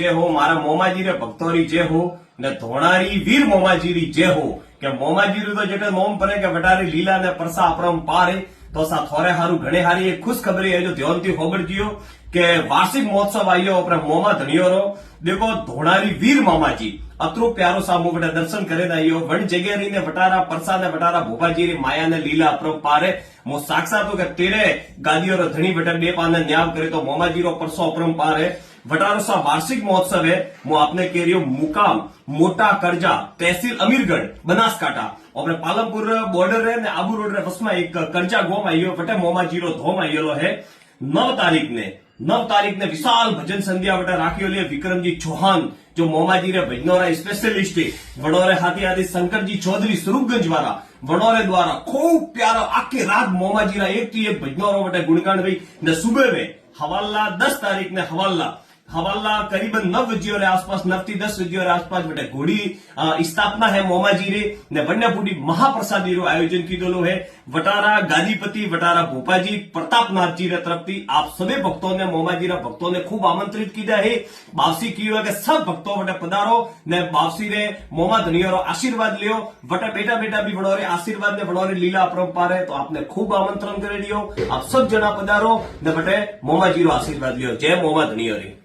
जय हो, मारा मोमाजी रे भक्तोरी जय हो ने धोणारी वीर मोमाजी री जय हो के मोमाजी रू तो जेटे मोम परे के वटारी लीला ने परसा अपरम पारे तो सा थोरे हारू घणे हारी एक खुश खबरी है जो ध्यान थी होबड़ जियो के वार्षिक महोत्सव आयो अपने मोमा धनियो रो देखो धोणारी वीर मामाजी अतरो प्यारो सामू बटे दर्शन करे आयो वण जगेरी ने वटारा परसा ने वटारा भोपाजी री माया ने लीला अपरम पारे मो साक्षात तो के तेरे गादियो रो धणी बटे बे पाने न्याव करे तो मोमाजी रो परसो अपरम पारे वटारो सा वार्षिक महोत्सव है मो आपने कह रही मुकाम मोटा करजा तहसील अमीरगढ़ बनासकांठा अपने पालमपुर बॉर्डर है ने आबू रोड रे वसमा एक करजा गोम आयो वटे मोमाजी रो धोम आयो है 9 तारीख ने विशाल भजन संध्या वटे राखियो लिए विक्रमजी चौहान जो मोमाजी रे भजनोरा स्पेशलिस्ट है वडोरे हाथी हाथी शंकर जी चौधरी स्वरूपगंज वाला वडोरे द्वारा खूब प्यारा आके रात मोमाजी रा एक थी एक भजनोरो वटे गुणगान भाई ने सुबह में हवाला 10 तारीख ने हवाला करीबन 9 बजे रे आसपास 9 થી 10 बजे रे आसपास बटे घोड़ी स्थापना है मोमाजी रे ने वन्यपुड़ी महाप्रसादी रो आयोजन कीधेलो है वटारा गादीपति वटारा भोपाजी प्रतापनाथ जी रे तरफथी आप सभी भक्तों ने मोमाजी रा भक्तों ने खूब आमंत्रित कीधा है बावसी कीयो है के सब भक्तों वटे पधारो ने बावसी रे मोमा धनियो रो आशीर्वाद लियो वटे बेटा बेटा भी वडोरे आशीर्वाद ने वडोरे लीला अपरंपार है तो आपने खूब आमंत्रण करे लियो आप सब जना पधारो ने वटे मोमाजी रो आशीर्वाद लियो जय मोमा धनियो रे।